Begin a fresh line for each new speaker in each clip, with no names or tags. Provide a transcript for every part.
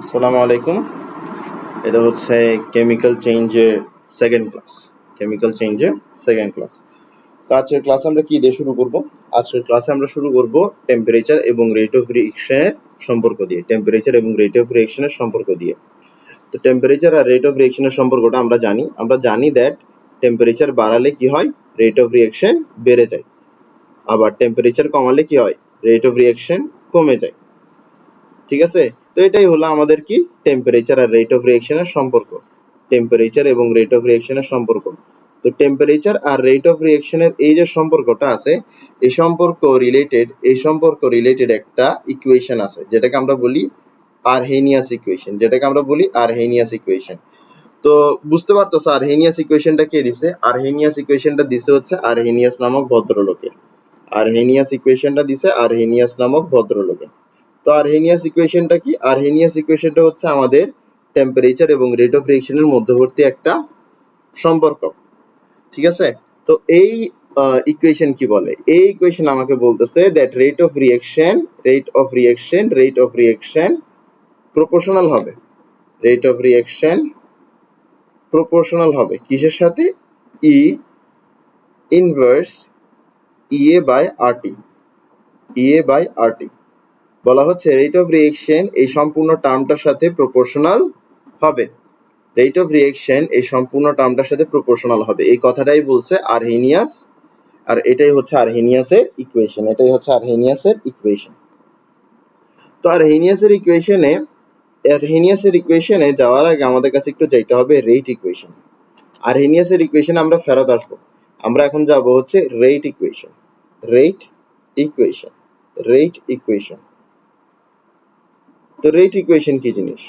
আসসালামু আলাইকুম। এটা হচ্ছে কেমিক্যাল চেঞ্জের সেকেন্ড ক্লাস। কেমিক্যাল চেঞ্জের সেকেন্ড ক্লাস। তো আজকের ক্লাসে আমরা কি দিয়ে শুরু করব? আজকের ক্লাসে আমরা শুরু করব টেম্পারেচার এবং রেট অফ রিঅ্যাকশনের সম্পর্ক দিয়ে। টেম্পারেচার এবং রেট অফ রিঅ্যাকশনের সম্পর্ক দিয়ে। তো টেম্পারেচার আর রেট অফ রিঅ্যাকশনের সম্পর্কটা আমরা জানি। আমরা জানি দ্যাট টেম্পারেচার বাড়ালে কি হয়? রেট অফ রিঅ্যাকশন বেড়ে যায়। আবার টেম্পারেচার কমালে কি হয়? রেট অফ রিঅ্যাকশন কমে যায়। ঠিক আছে? তো এটাই হলো আমাদের কি টেম্পারেচার আর রেট অফ রিঅ্যাকশনের সম্পর্ক। টেম্পারেচার এবং রেট অফ রিঅ্যাকশনের সম্পর্ক। তো টেম্পারেচার আর রেট অফ রিঅ্যাকশনের এই যে সম্পর্কটা আছে, এই সম্পর্ক রিলেটেড একটা ইকুয়েশন আছে যেটাকে আমরা বলি আরহেনিয়াস ইকুয়েশন। তো বুঝতে পারতেছো আরহেনিয়াস ইকুয়েশনটা কে দিছে? আরহেনিয়াস ইকুয়েশনটা দিছে হচ্ছে আরহেনিয়াস নামক ভদ্রলোকে। আরহেনিয়াস ইকুয়েশনটা দিছে আরহেনিয়াস নামক ভদ্রলোকে। তো আরহেনিয়াস ইকুয়েশনটা কি? আরহেনিয়াস ইকুয়েশনটা হচ্ছে আমাদের টেম্পারেচার এবং রেট অফ রিঅ্যাকশনের মধ্যবর্তী একটা সম্পর্ক। ঠিক আছে? তো এই ইকুয়েশন কি বলে? এই ইকুয়েশন আমাকে বলতেছে that rate of reaction proportional হবে। রেট অফ রিঅ্যাকশন প্রপোর্শনাল হবে কিসের সাথে? ই ইনভার্স ইএ বাই আরটি। বলা হচ্ছে রেট অফ রিঅ্যাকশন এই সম্পূর্ণ টার্মটার সাথে প্রপোর্শনাল হবে। এই কথাটাই বলছে আরহেনিয়াস। আর এটাই হচ্ছে আরহেনিয়াসের ইকুয়েশন। তো আরহেনিয়াসের ইকুয়েশনে যাওয়ার আগে আমাদের কাছে একটু যাইতে হবে রেট ইকুয়েশন। আরহেনিয়াসের ইকুয়েশনে আমরা ফেরত আসবো। আমরা এখন যাব হচ্ছে রেট ইকুয়েশন। তো রেট ইকুয়েশন কি জিনিস?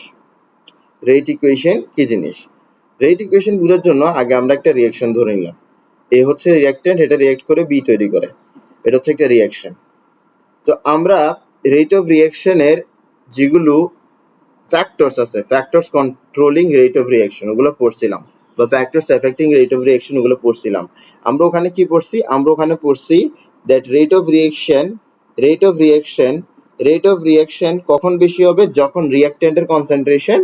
রেট ইকুয়েশন বোঝার জন্য আগে আমরা একটা রিঅ্যাকশন ধরে নিলাম। এ হচ্ছে রিঅ্যাকট্যান্ট, এটা রিঅ্যাক্ট করে বি তৈরি করে। এটা হচ্ছে একটা রিঅ্যাকশন। তো আমরা রেট অফ রিঅ্যাকশনের যেগুলো ফ্যাক্টরস আছে, factors controlling rate of reaction, ওগুলো পড়ছিলাম, বা factors affecting rate of reaction, ওগুলো পড়ছিলাম। আমরা ওখানে কি পড়ছি? আমরা ওখানে পড়ছি দ্যাট রেট অফ রিঅ্যাকশন কখন বেশি হবে? যখন রিঅ্যাকট্যান্টের কনসেন্ট্রেশন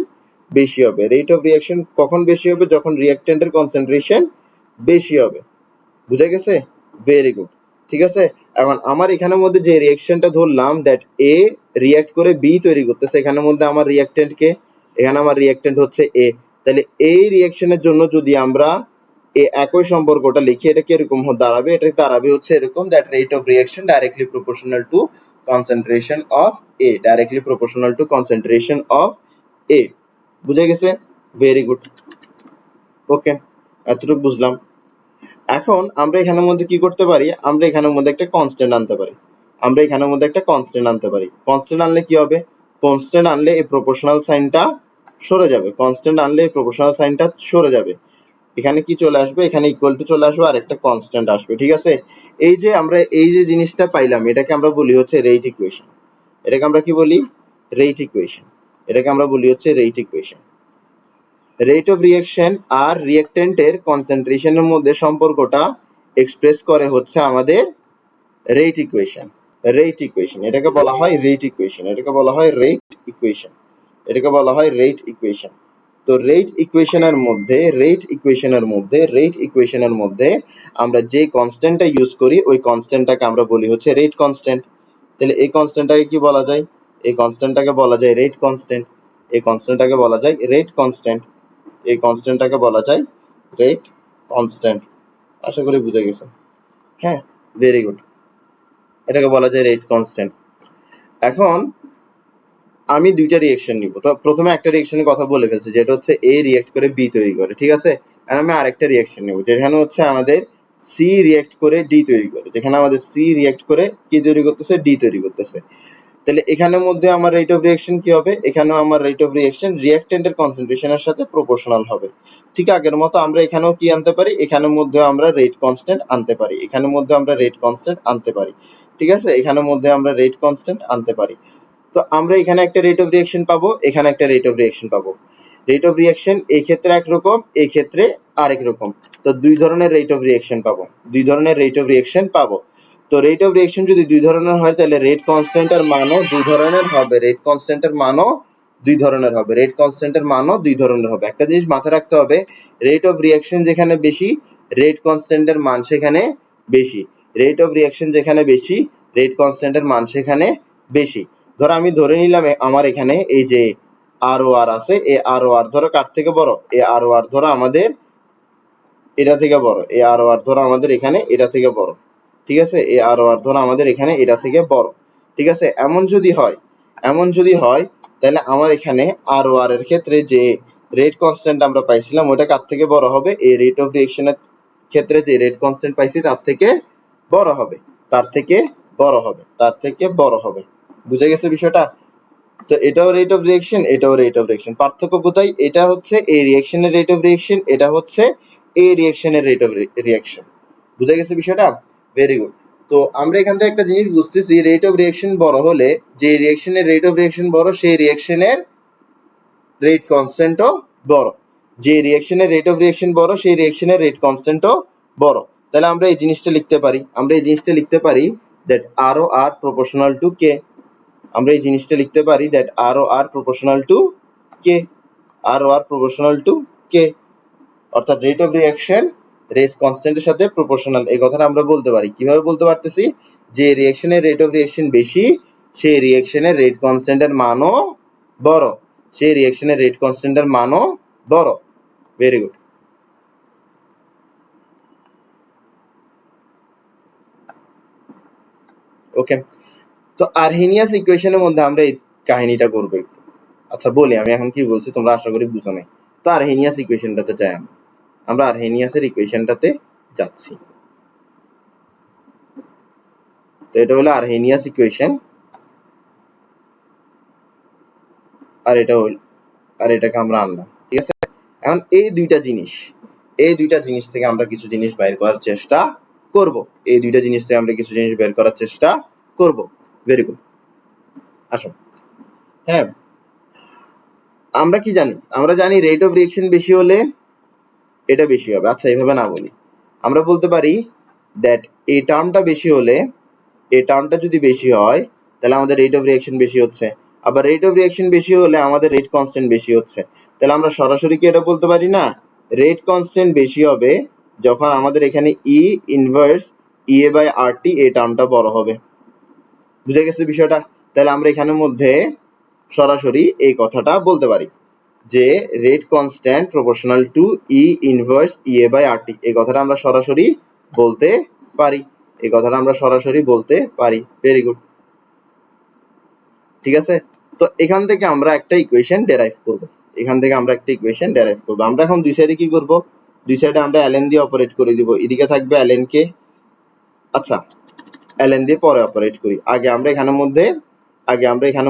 বেশি হবে। রেট অফ রিঅ্যাকশন কখন বেশি হবে? যখন রিঅ্যাকট্যান্টের কনসেন্ট্রেশন বেশি হবে। বুঝা গেছে? Very good. ঠিক আছে? এখন আমার এখানের মধ্যে যে রিঅ্যাকশনটা ধরলাম দ্যাট এ রিঅ্যাক্ট করে বি তৈরি করতেছে, এখানের মধ্যে আমার রিঅ্যাকট্যান্ট কে? এখানে আমার রিঅ্যাকট্যান্ট হচ্ছে এ। তাহলে এই রিঅ্যাকশনের জন্য যদি আমরা এই একই সম্পর্কটা লিখি, এটা কিরকম দাঁড়াবে? এটা দাঁড়াবে হচ্ছে এরকম, that rate of reaction directly proportional to concentration of A. বুঝা গেছে? Very good. ওকে, এতটুকু বুঝলাম। এখন আমরা এখানের মধ্যে কি করতে পারি? আমরা এখানের মধ্যে একটা কনস্ট্যান্ট আনতে পারি। কনস্ট্যান্ট আনলে কি হবে? কনস্ট্যান্ট আনলে এই প্রপোর্শনাল সাইনটা সরে যাবে। এখানে কি চলে আসবে? এখানে ইকুয়াল টু চলে আসবে আর একটা কনস্ট্যান্ট আসবে। ঠিক আছে? এই যে আমরা এই যে জিনিসটা পাইলাম, এটাকে আমরা বলি হচ্ছে রেট ইকুয়েশন। এটাকে আমরা বলি হচ্ছে rate equation. Rate of reaction আর রিঅ্যাকট্যান্টের কনসেন্ট্রেশনের মধ্যে সম্পর্কটা এক্সপ্রেস করে হচ্ছে আমাদের রেট ইকুয়েশন। এটাকে বলা হয় রেট ইকুয়েশন। তো রেট ইকুয়েশনের মধ্যে আমরা যে কনস্ট্যান্টটা ইউজ করি, ওই কনস্ট্যান্টটাকে আমরা বলি হচ্ছে রেট কনস্ট্যান্ট। তাহলে এই কনস্ট্যান্টটাকে কি বলা যায়? এই কনস্ট্যান্টটাকে বলা যায় রেট কনস্ট্যান্ট। আশা করি বুঝে গেছে। হ্যাঁ, ভেরি গুড। এটাকে বলা যায় রেট কনস্ট্যান্ট। এখন আমি দুইটা রিঅ্যাকশন নিব। তো প্রথমে একটা রিঅ্যাকশনের কথা বলে ফেলছি, যেটা হচ্ছে এ রিঅ্যাক্ট করে বি তৈরি করে। ঠিক আছে? আর আমি আরেকটা রিঅ্যাকশন নেব, যেখানে হচ্ছে আমাদের সি রিঅ্যাক্ট করে ডি তৈরি করে। কি তৈরি করতেছে? ডি তৈরি করতেছে। তাহলে এখানের মধ্যে আমার রেট অফ রিঅ্যাকশন কি হবে? এখানেও আমার রেট অফ রিঅ্যাকশন রিঅ্যাকট্যান্টের কনসেন্ট্রেশনের সাথে প্রপোর্শনাল হবে। ঠিক আগের মতো আমরা এখানেও কি আনতে পারি? এখানের মধ্যে আমরা রেট কনস্ট্যান্ট আনতে পারি। ঠিক আছে? এখানের মধ্যে আমরা রেট কনস্ট্যান্ট আনতে পারি। তো আমরা এখানে একটা রেট অফ রিঅ্যাকশন পাবো, এখানে একটা রেট অফ রিঅ্যাকশন পাবো। রেট অফ রিঅ্যাকশন এই ক্ষেত্রে একরকম, এই ক্ষেত্রে আরেক রকম। তো দুই ধরনের রেট অফ রিঅ্যাকশন পাবো। তো রেট অফ রিঅ্যাকশন যদি দুই ধরনের হয়, তাহলে রেট কনস্ট্যান্টের মানও দুই ধরনের হবে। দুই ধরনের হবে, রেট কনস্ট্যান্টের মানও দুই ধরনের হবে। একটা জিনিস মাথায় রাখতে হবে, রেট অফ রিঅ্যাকশন যেখানে বেশি, রেট কনস্ট্যান্টের মান সেখানে বেশি। রেট অফ রিঅ্যাকশন যেখানে বেশি, রেট কনস্ট্যান্টের মান সেখানে বেশি। ধরো আমি ধরে নিলাম আমার এখানে এই যে আর ও আর আছে, এই আর ও আর ধরো কার থেকে বড়, এই আর ও আর ধরো আমাদের এটা থেকে বড়, এই আর ও আর ধরো আমাদের এখানে এটা থেকে বড়, ঠিক আছে, এই আর ও আর ধরো আমাদের এখানে এটা থেকে বড়, ঠিক আছে। এমন যদি হয় তাহলে আমার এখানে আর ও আর এর ক্ষেত্রে যে রেট কনস্ট্যান্ট আমরা পাইছিলাম ওটা কার থেকে বড় হবে, এই রেট অফ রিঅ্যাকশনের ক্ষেত্রে যে রেট কনস্ট্যান্ট পাইছি তার থেকে বড় হবে, তার থেকে বড় হবে, তার থেকে বড় হবে। বুঝে গেছে বিষয়টা? তো এটাও রেট অফ রিঅ্যাকশন, এটাও রেট অফ রিঅ্যাকশন। পার্থক্য কোথায়? এটা হচ্ছে এই রিঅ্যাকশনের রেট অফ রিঅ্যাকশন, এটা হচ্ছে এই রিঅ্যাকশনের রেট অফ রিঅ্যাকশন। বুঝে গেছে বিষয়টা? Very good. তো আমরা এখান থেকে একটা জিনিস বুঝতেছি, রেট অফ রিঅ্যাকশন বড় হলে যে রিঅ্যাকশনের রেট অফ রিঅ্যাকশন বড় সেই রিঅ্যাকশনের রেট কনস্ট্যান্টও বড়, যে রিঅ্যাকশনের রেট অফ রিঅ্যাকশন বড় সেই রিঅ্যাকশনের রেট কনস্ট্যান্টও বড়। তাহলে আমরা এই জিনিসটা লিখতে পারি, দ্যাট আর ও আর প্রপোর্শনাল টু কে। আমরা এই জিনিসটা লিখতে পারি দ্যাট আর ও R proportional to K, R ও আর প্রপোর্শনাল টু কে, অর্থাৎ রেট অফ রিঅ্যাকশন রেট কনস্ট্যান্টের সাথে প্রপোর্শনাল। এই কথাটা আমরা বলতে পারি, কিভাবে বলতে পারতেছি? যে রিঅ্যাকশনের রেট অফ রিঅ্যাকশন বেশি সেই রিঅ্যাকশনের রেট কনস্ট্যান্টের মানও বড়, সেই রিঅ্যাকশনের রেট কনস্ট্যান্টের মানও বড়। Very good. ওকে, তো আরহেনিয়াস ইকুয়েশনের মধ্যে আমরা এই কাহিনীটা করবো একটু। আচ্ছা বলি আমি এখন কি বলছি, তোমরা আশা করি বুঝো নাই। তো আরহেনিয়াস ইকুয়েশনটাতে যাই, আমরা আরহেনিয়াসের ইকুয়েশনটাতে যাচ্ছি। তো এটা হলো আরহেনিয়াস ইকুয়েশন, আর এটা হল, আর এটাকে আমরা আনলাম, ঠিক আছে। এখন এই দুইটা জিনিস থেকে আমরা কিছু জিনিস বের করার চেষ্টা করব, এই দুইটা জিনিস থেকে আমরা কিছু জিনিস বের করার চেষ্টা করব। Very good. আসো, হ্যাঁ, আমরা কি জানি? আমরা জানি রেট অফ রিঅ্যাকশন বেশি হলে এটা বেশি হবে। আচ্ছা এইভাবে না বলি, আমরা বলতে পারি দ্যাট এই টার্মটা বেশি হলে, এই টার্মটা যদি বেশি হয় তাহলে আমাদের রেট অফ রিঅ্যাকশন বেশি হচ্ছে, আবার রেট অফ রিঅ্যাকশন বেশি হলে আমাদের রেট কনস্ট্যান্ট বেশি হচ্ছে। তাহলে আমরা সরাসরি কি এটা বলতে পারি না, রেট কনস্ট্যান্ট বেশি হবে যখন আমাদের এখানে ই inverse E A by R T এই টার্মটা বড় হবে। বুঝে গেছে বিষয়টা? তাহলে আমরা এখানের মধ্যে সরাসরি এই কথাটা বলতে পারি যে rate constant proportional to E inverse E A by R T, এই কথাটা আমরা সরাসরি বলতে পারি, এই কথাটা আমরা সরাসরি বলতে পারি। ভেরি গুড, ঠিক আছে। তো এখান থেকে আমরা একটা ইকুয়েশন ডেরাইভ করব, আমরা এখন দুই সাইডে কি করব, দুই সাইডে আমরা ln দিয়ে অপারেট করে দিব, এদিকে থাকবে ln কে, আচ্ছা ln দিয়ে পরে অপারেট করি। আগে আমরা এখানের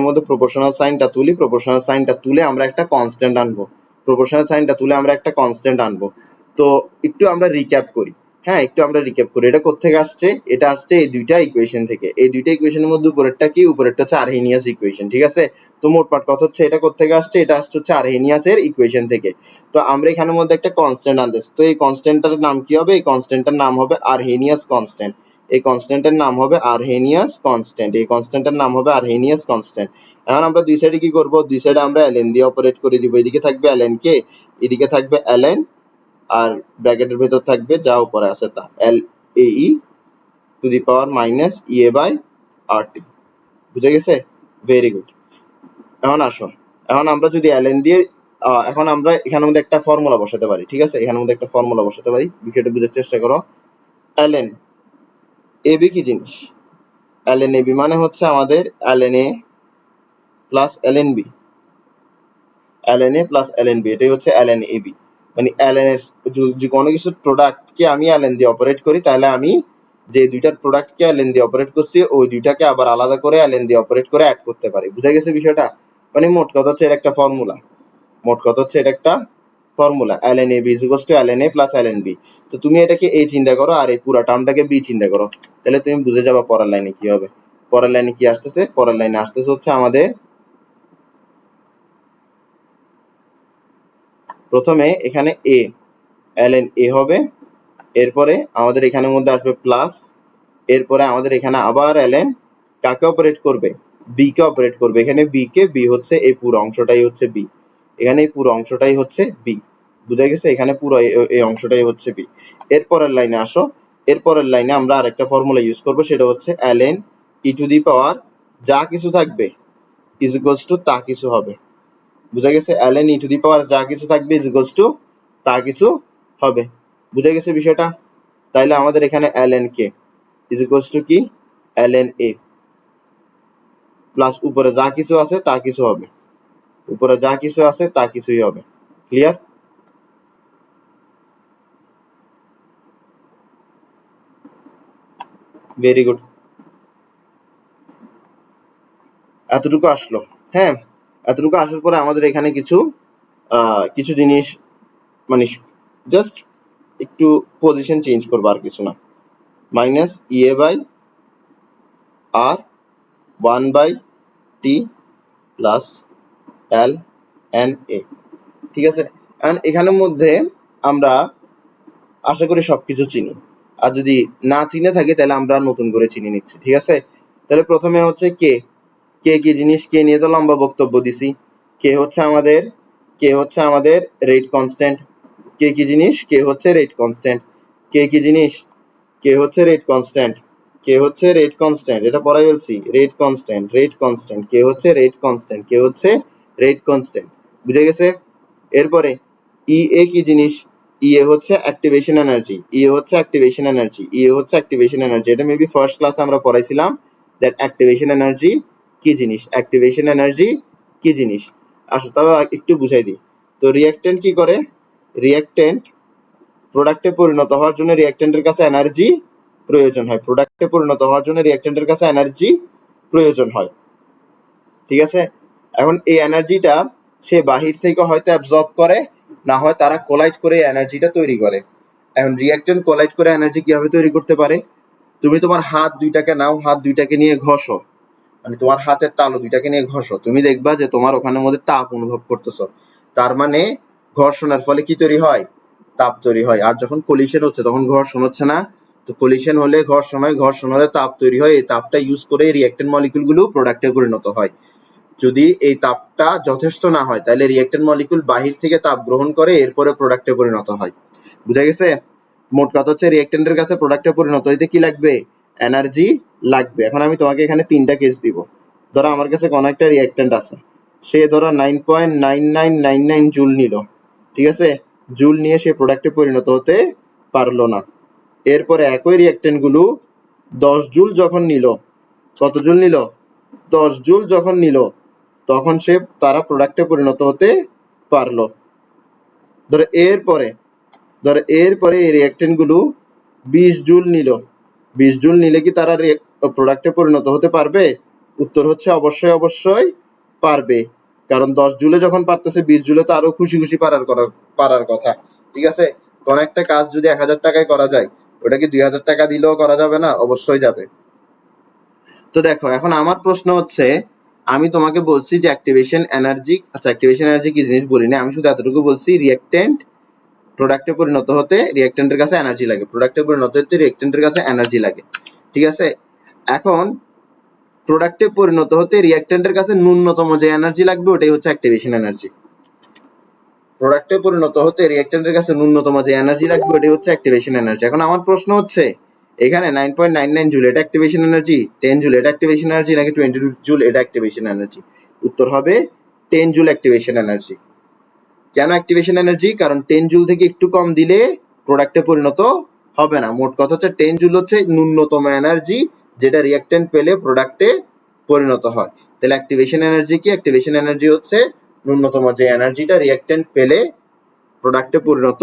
মধ্যে প্রপোর্শনাল সাইনটা তুলি, আমরা একটা কনস্ট্যান্ট আনবো। তো একটু আমরা রিক্যাপ করি, এটা কোত্থেকে আসছে? এটা আসছে এই দুইটা ইকুয়েশন থেকে। এই দুইটা ইকুয়েশনের মধ্যে উপরেরটা কি? উপরেরটা হচ্ছে আরহেনিয়াস ইকুয়েশন, ঠিক আছে। তো মোটমাট কথা হচ্ছে এটা কোত্থেকে আসছে? এটা আসছে হচ্ছে আরহেনিয়াসের ইকুয়েশন থেকে। তো আমরা এখানের মধ্যে একটা কনস্ট্যান্ট আনতেছি, তো এই কনস্ট্যান্টটার নাম কি হবে? এই কনস্ট্যান্টটার নাম হবে আরহেনিয়াস কনস্ট্যান্ট। এই কনস্ট্যান্টের নাম হবে আরহেনিয়াস কনস্ট্যান্ট। এখন আমরা দুই সাইডে কি করব? দুই সাইডে আমরা ln দিয়ে অপারেট করে দিব, এদিকে থাকবে ln কে, এদিকে থাকবে ln, আর ব্র্যাকেটের ভেতর থাকবে যা উপরে আছে তা, LAE to the power minus E A by R T. বুঝে গেছে? Very good. এখন আসো, এখন আমরা যদি ln দিয়ে এখন আমরা এখানের মধ্যে একটা ফর্মুলা বসাতে পারি, ঠিক আছে, বিষয়টা বুঝার চেষ্টা করো। ln ab কি জিনিস? ln ab মানে হচ্ছে আমাদের ln a plus ln b, এটাই হচ্ছে ln ab। মানে ln এর যদি কোনো কিছুর প্রোডাক্টকে আমি ln দিয়ে অপারেট করি, তাহলে আমি যে দুইটার প্রোডাক্টকে ln দিয়ে অপারেট করছি ওই দুইটাকে আবার আলাদা করে ln দিয়ে অপারেট করে অ্যাড করতে পারি। বুঝা গেছে বিষয়টা? মানে মোট কথা হচ্ছে এটা একটা formula, ln ab is equals to ln a plus ln b। তো তুমি এটাকে a চিন্তা করো আর এই পুরো টার্মটাকে b চিন্তা করো, তাহলে তুমি বুঝে যাবা পরের লাইনে কি হবে। পরের লাইনে কি আসতেছে? পরের লাইনে আসতেছে হচ্ছে আমাদের প্রথমে এখানে a, ln a হবে, এরপরে আমাদের এখানের মধ্যে আসবে প্লাস, এরপরে আমাদের এখানে আবার ln কাকে অপারেট করবে? বি কে অপারেট করবে। এখানে বি হচ্ছে এই পুরো অংশটাই হচ্ছে বি, এখানে এই পুরো অংশটাই হচ্ছে বি, বুঝা গেছে? এখানে পুরো এই অংশটাই হচ্ছে বি। এরপরের লাইনে আসো, এরপরের লাইনে আমরা আরেকটা ফর্মুলা ইউজ করব, সেটা হচ্ছে ln e টু দি পাওয়ার যা কিছু থাকবে ইজ ইকুয়ালস টু তা কিছু হবে, বুঝা গেছে? ln e টু দি পাওয়ার যা কিছু থাকবে ইজ ইকুয়ালস টু তা কিছু হবে, বুঝা গেছে বিষয়টা? তাইলে আমাদের এখানে ln k is equals to কি, ln a প্লাস উপরে যা কিছু আছে তা কিছু হবে, উপরে যা কিছু আছে তা কিছুই হবে। ক্লিয়ার? ভেরি গুড, এতটুকু আসলো। হ্যাঁ, এতটুকু আসার পরে আমাদের এখানে কিছু কিছু জিনিস মানে জাস্ট একটু পজিশন চেঞ্জ করবো, আর কিছু না। Minus E A by R 1/t plus L N A, ঠিক আছে? এখানের মধ্যে আমরা আশা করি সবকিছু চিনি, আর যদি না চিনে থাকি তাহলে আমরা নতুন করে চিনি নিচ্ছি, ঠিক আছে? তাহলে প্রথমে হচ্ছে কে, কে কি জিনিস, কে নিয়ে তো লম্বা বক্তব্য দিছি। কে হচ্ছে আমাদের রেট কনস্ট্যান্ট। কে কি জিনিস, কে হচ্ছে রেট কনস্ট্যান্ট। কে কি জিনিস, কে হচ্ছে রেট কনস্ট্যান্ট, কে হচ্ছে রেট কনস্ট্যান্ট, এটা পড়াই বলছি, রেট কনস্ট্যান্ট, রেট কনস্ট্যান্ট, কে হচ্ছে রেট কনস্ট্যান্ট, কে হচ্ছে রেট কনস্ট্যান্ট, বুঝে গেছে? এরপরে ইএ কি জিনিস, ইএ হচ্ছে অ্যাক্টিভেশন এনার্জি, ইএ হচ্ছে অ্যাক্টিভেশন এনার্জি, ইএ হচ্ছে অ্যাক্টিভেশন এনার্জি। এটা মেবি ফার্স্ট ক্লাসে আমরা পড়াইছিলাম দ্যাট অ্যাক্টিভেশন এনার্জি কি জিনিস, অ্যাক্টিভেশন এনার্জি কি জিনিস। আসো তবে একটু বুঝাই দিই। তো রিঅ্যাক্ট্যান্ট কি করে, রিঅ্যাক্ট্যান্ট প্রোডাক্টে পরিণত হওয়ার জন্য রিঅ্যাক্ট্যান্টের কাছে এনার্জি প্রয়োজন হয়, প্রোডাক্টে পরিণত হওয়ার জন্য রিঅ্যাক্ট্যান্টের কাছে এনার্জি প্রয়োজন হয়, ঠিক আছে? এখন এই এনার্জিটা সে বাহির থেকে হয়তো অ্যাবজর্ব করে, না হয় তারা কোলাইড করে এনার্জিটা তৈরি করে। এখন রিঅ্যাক্ট্যান্ট কোলাইড করে এনার্জি কিভাবে তৈরি করতে পারে, তুমি তোমার হাত দুইটাকে নাও, হাত দুইটাকে নিয়ে ঘষো, মানে তোমার হাতের তালু দুইটাকে নিয়ে ঘষো, তুমি দেখবা যে তোমার ওখানের মধ্যে তাপ অনুভব করতেছো। তার মানে ঘর্ষণের ফলে কি তৈরি হয়, তাপ তৈরি হয়। আর যখন কলিশন হচ্ছে তখন ঘর্ষণ হচ্ছে না, তো কলিশন হলে ঘর্ষণ হয়, ঘর্ষণ হলে তাপ তৈরি হয়, এই তাপটা ইউজ করে রিঅ্যাক্ট্যান্ট মলিকিউল গুলো প্রোডাক্টে পরিণত হয়। যদি এই তাপটা যথেষ্ট না হয় তাহলে রিঅ্যাক্ট্যান্ট মলিকিউল বাহির থেকে তাপ গ্রহণ করে এরপরে প্রোডাক্টে পরিণত হয়, বুঝা গেছে? মোট কথা হচ্ছে রিঅ্যাক্ট্যান্টের কাছে প্রোডাক্টে পরিণত হইতে কি লাগবে, এনার্জি লাগবে। এখন আমি তোমাকে এখানে তিনটা কেস দিব। ধরো আমার কাছে কোন একটা রিঅ্যাক্ট্যান্ট আছে, সে ধরো 9.9999 জুল নিল, ঠিক আছে? জুল নিয়ে সে প্রোডাক্টে পরিণত হতে পারলো না। এরপরে একই রিঅ্যাক্ট্যান্ট গুলো 10 জুল যখন নিল, কত জুল নিল, 10 জুল যখন নিল, তখন সে তারা প্রোডাক্টে পরিণত হতে পারলো। ধরো এরপরে এই রিঅ্যাক্ট্যান্ট গুলো 20 জুল নিল, 20 জুল নিলে কি তারা প্রোডাক্টে পরিণত হতে পারবে? উত্তর হচ্ছে অবশ্যই অবশ্যই পারবে, কারণ 10 জুলে যখন পারতেছে 20 জুলে তো আরো খুশি খুশি পারার কথা, ঠিক আছে? কোন একটা কাজ যদি 1000 টাকায় করা যায়, ওটা কি 2000 টাকা দিলেও করা যাবে না? অবশ্যই যাবে। তো দেখো এখন আমার প্রশ্ন হচ্ছে, আমি তোমাকে বলছি যে অ্যাক্টিভেশন এনার্জি, আচ্ছা অ্যাক্টিভেশন এনার্জি কি জিনিস বলি না, আমি শুধু এতটুকু বলছি রিঅ্যাক্ট্যান্ট প্রোডাক্টে পরিণত হতে রিঅ্যাক্ট্যান্টের কাছে এনার্জি লাগে, প্রোডাক্টে পরিণত হতে রিঅ্যাক্ট্যান্টের কাছে এনার্জি লাগে, ঠিক আছে? এখন প্রোডাক্টে পরিণত হতে রিঅ্যাক্ট্যান্টের কাছে ন্যূনতম যে এনার্জি লাগবে ওটাই হচ্ছে অ্যাক্টিভেশন এনার্জি। প্রোডাক্টে পরিণত হতে রিঅ্যাক্ট্যান্টের কাছে ন্যূনতম যে এনার্জি লাগবে ওটাই হচ্ছে অ্যাক্টিভেশন এনার্জি। এখন আমার প্রশ্ন হচ্ছে এখানে 9.99 জুল এটা অ্যাক্টিভেশন এনার্জি, 10 জুল এটা অ্যাক্টিভেশন এনার্জি, নাকি 20 জুল এটা অ্যাক্টিভেশন এনার্জি? উত্তর হবে 10 জুল অ্যাক্টিভেশন এনার্জি। কেন অ্যাক্টিভেশন এনার্জি? কারণ 10 জুল থেকে একটু কম দিলে প্রোডাক্টে পরিণত হবে না। মোট কথা হচ্ছে 10 জুল হচ্ছে ন্যূনতম এনার্জি যেটা রিঅ্যাক্ট্যান্ট পেলে প্রোডাক্টে পরিণত হয়। তাহলে অ্যাক্টিভেশন এনার্জি কি? অ্যাক্টিভেশন এনার্জি হচ্ছে ন্যূনতম যে এনার্জিটা রিঅ্যাক্ট্যান্ট পেলে প্রোডাক্টে পরিণত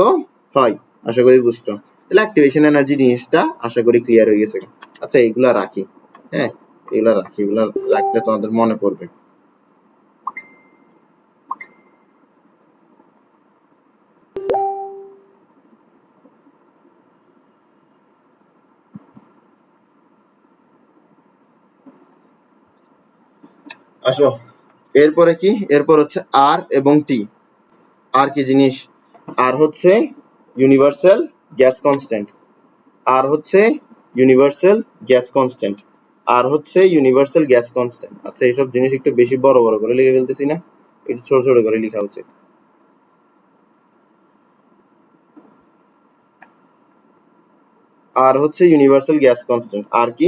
হয়। আশা করি বুঝছো। তাহলে অ্যাক্টিভেশন এনার্জি জিনিসটা আশা করি ক্লিয়ার হয়ে গেছে। আচ্ছা এগুলা রাখি, হ্যাঁ এগুলা রাখি, এগুলা রাখলে তোমাদের মনে পড়বে। আসো এরপরে কি, এরপর হচ্ছে আর এবং টি। আর কি জিনিস, আর হচ্ছে ইউনিভার্সাল গ্যাস কনস্ট্যান্ট, আর হচ্ছে ইউনিভার্সাল গ্যাস কনস্ট্যান্ট, আর হচ্ছে ইউনিভার্সাল গ্যাস কনস্ট্যান্ট। আচ্ছা এইসব জিনিস একটু বেশি বড় বড় করে লিখে ফেলতেছি না, একটু ছোট ছোট করে লেখা উচিত। আর হচ্ছে ইউনিভার্সাল গ্যাস কনস্ট্যান্ট। আর কি?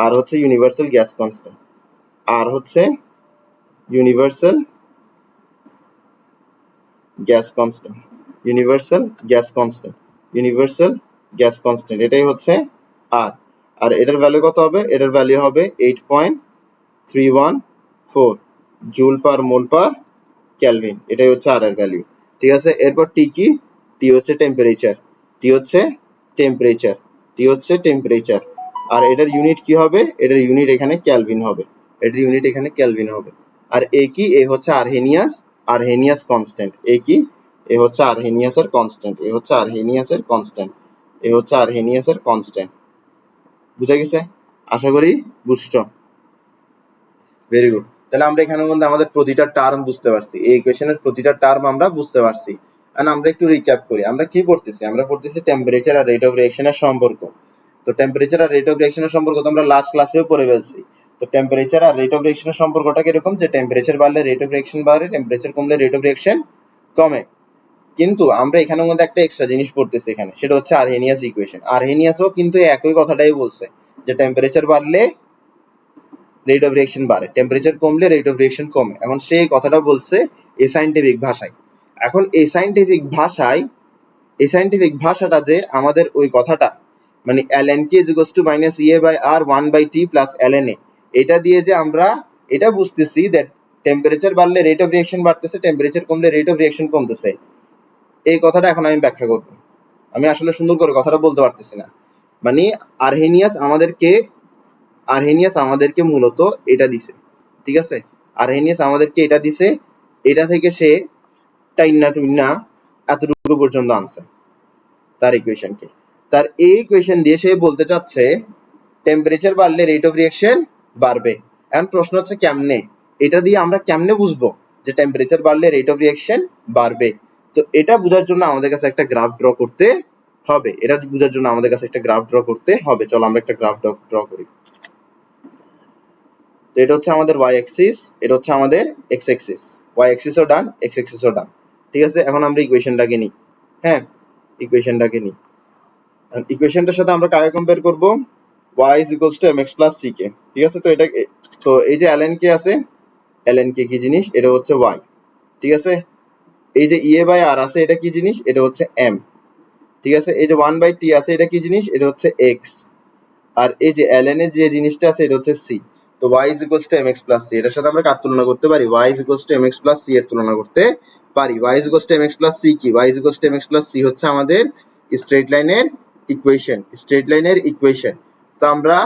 আর হচ্ছে ইউনিভার্সাল গ্যাস কনস্ট্যান্ট। আর হচ্ছে universal gas constant. Universal gas constant. Universal gas constant এটাই হচ্ছে আর। আর এটার ভ্যালু কত হবে? এটার ভ্যালু হবে 8.314 জুল পার মোল পার কেলভিন। এটাই হচ্ছে আর এর ভ্যালু। ঠিক আছে, এরপর টি কি? টি হচ্ছে টেম্পারেচার। টি হচ্ছে টেম্পারেচার। টি হচ্ছে টেম্পারেচার। আর এটার ইউনিট কি হবে? এটার ইউনিট এখানে কেলভিন হবে। এটার ইউনিট এখানে কেলভিন হবে। আর এ কি? এ হচ্ছে আরহেনিয়াস, আরহেনিয়াস কনস্ট্যান্ট। এ কি? এ হচ্ছে আরহেনিয়াসের কনস্ট্যান্ট। এ হচ্ছে আরহেনিয়াসের কনস্ট্যান্ট। এ হচ্ছে আরহেনিয়াসের কনস্ট্যান্ট। বুঝা গেছে? আশা করি বুঝছো। Very good. তাহলে আমরা এখানে মধ্যে আমাদের প্রতিটা টার্ম বুঝতে পারছি, এই ইকুয়েশনের প্রতিটা টার্ম আমরা বুঝতে পারছি। এন্ড আমরা একটু রিক্যাপ করি, আমরা কি পড়তেছি? আমরা পড়তেছি টেম্পারেচার আর রেট অফ রিঅ্যাকশনের সম্পর্ক। তো টেম্পারেচার আর রেট অফ রিঅ্যাকশনের সম্পর্ক তো আমরা লাস্ট ক্লাসেও পড়ে ফেলছি। তো টেম্পারেচার আর রেট অফ রিঅ্যাকশনের সম্পর্কটা কিরকম? যে টেম্পারেচার বাড়লে রেট অফ রিঅ্যাকশন বাড়ে, টেম্পারেচার কমলে রেট অফ রিঅ্যাকশন কমে। কিন্তু আমরা এখানের মধ্যে একটা এক্সট্রা জিনিস পড়তেছি এখানে, সেটা হচ্ছে আরহেনিয়াস ইকুয়েশন। আরহেনিয়াসও কিন্তু একই কথাটাই বলছে, যে টেম্পারেচার বাড়লে রেট অফ রিঅ্যাকশন বাড়ে, টেম্পারেচার কমলে রেট অফ রিঅ্যাকশন কমে। এখন সেই কথাটা বলছে এই সায়েন্টিফিক ভাষায়। এখন এই সায়েন্টিফিক ভাষায়, এই সায়েন্টিফিক ভাষাটা যে আমাদের ওই কথাটা, মানে ln k is equals to minus EA by R 1 by T plus ln A, এটা দিয়ে যে আমরা এটা বুঝতেছি দ্যাট টেম্পারেচার বাড়লে রেট অফ রিঅ্যাকশন বাড়তেছে, টেম্পারেচার কমলে রেট অফ রিঅ্যাকশন কমতেছে। এই কথাটা এখন আমি ব্যাখ্যা করব। আমি আসলে সুন্দর করে কথাটা বলতে পারতেছি না। মানে আরহেনিয়াস আমাদেরকে, আরহেনিয়াস আমাদেরকে মূলত এটা দিছে। ঠিক আছে, আরহেনিয়াস আমাদেরকে এটা দিছে, এটা থেকে সে টাইনা টুইনা এতটুকু পর্যন্ত আনছে তার ইকুয়েশনকে। তার এই ইকুয়েশন দিয়ে সে বলতে চাচ্ছে টেম্পারেচার বাড়লে রেট অফ রিঅ্যাকশন বাড়বে। এখন প্রশ্ন হচ্ছে কেমনে? এটা দিয়ে আমরা কেমনে বুঝবো যে টেম্পারেচার বাড়লে রেট অফ রিঅ্যাকশন বাড়বে? তো এটা বোঝার জন্য আমাদের কাছে একটা গ্রাফ ড্র করতে হবে। এটা বোঝার জন্য আমাদের কাছে একটা গ্রাফ ড্র করতে হবে। চলো আমরা একটা গ্রাফ ড্র করি। তো এটা হচ্ছে আমাদের y অ্যাক্সিস, এটা হচ্ছে আমাদের x অ্যাক্সিস। y অ্যাক্সিসও ডান, x অ্যাক্সিসও ডান। ঠিক আছে, এখন আমরা ইকুয়েশনটাকে নিই। হ্যাঁ, ইকুয়েশনটাকে নিই। ইকুয়েশনটার সাথে আমরা কাকে কম্পেয়ার করব? y is equals to mx plus ck। ঠিক আছে, তো এটা, তো এই যে ln k আছে, ln k কি জিনিস? এটা হচ্ছে y। ঠিক আছে, এই যে EA by R আছে, এটা কি জিনিস? এটা হচ্ছে m। ঠিক আছে, এই যে 1 by t আছে, এটা কি জিনিস? এটা হচ্ছে x। আর এই যে ln এর যে জিনিসটা আছে, এটা হচ্ছে c। তো y is equals to mx plus c, এটার সাথে আমরা কার তুলনা করতে পারি? y is equals to mx plus c এর তুলনা করতে পারি। y is equals to mx plus c কি? y is equals to mx plus c হচ্ছে আমাদের স্ট্রেট লাইনের ইকুয়েশন, স্ট্রেট লাইনের ইকুয়েশন। তো আমরা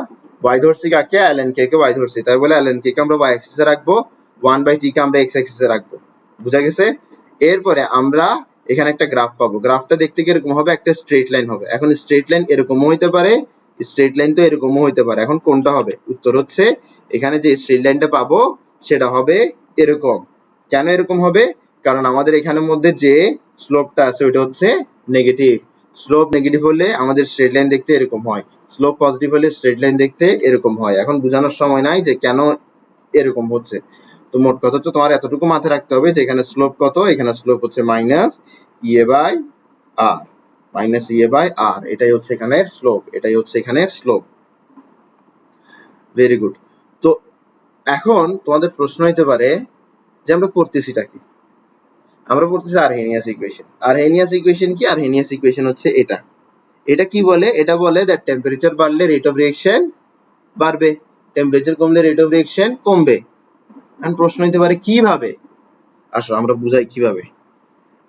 y ধরছি কাকে? ln k কে y ধরছি, তাই বলে ln k কে আমরা y অ্যাক্সিসে রাখবো, 1 by t কে আমরা x অ্যাক্সিসে রাখবো। বুঝা গেছে? এরপরে আমরা এখানে একটা গ্রাফ পাবো। গ্রাফটা দেখতে কি এরকম হবে? একটা স্ট্রেট লাইন হবে। এখন স্ট্রেট লাইন এরকমও হইতে পারে, স্ট্রেট লাইন তো এরকমও হইতে পারে। এখন কোনটা হবে? উত্তর হচ্ছে এখানে যে স্ট্রেট লাইনটা পাবো সেটা হবে এরকম। কেন এরকম হবে? কারণ আমাদের এখানের মধ্যে যে স্লোপটা আছে ওটা হচ্ছে নেগেটিভ। স্লোপ নেগেটিভ হলে আমাদের স্ট্রেট লাইন দেখতে এরকম হয়, স্লোপ পজিটিভ হলে স্ট্রেট লাইন দেখতে এরকম হয়। এখন বোঝানোর সময় নাই যে কেন এরকম হচ্ছে। তো মোট কথা হচ্ছে তোমার এতটুকু মাথায় রাখতে হবে যে এখানে স্লোপ কত? এখানে স্লোপ হচ্ছে minus E A by R, minus E A by R, এটাই হচ্ছে এখানে স্লোপ, এটাই হচ্ছে এখানে স্লোপ। Very good. তো এখন তোমাদের প্রশ্ন হইতে পারে যে আমরা পড়তেছিটা কি? আমরা পড়তেছি আরহেনিয়াস ইকুয়েশন। আরহেনিয়াস ইকুয়েশন কি? আরহেনিয়াস ইকুয়েশন হচ্ছে এটা। এটা কি বলে? এটা বলে দ্যাট টেম্পারেচার বাড়লে রেট অফ রিঅ্যাকশন বাড়বে, টেম্পারেচার কমলে রেট অফ রিঅ্যাকশন কমবে। এখন প্রশ্ন হইতে পারে কিভাবে? আসো আমরা বুঝাই কিভাবে।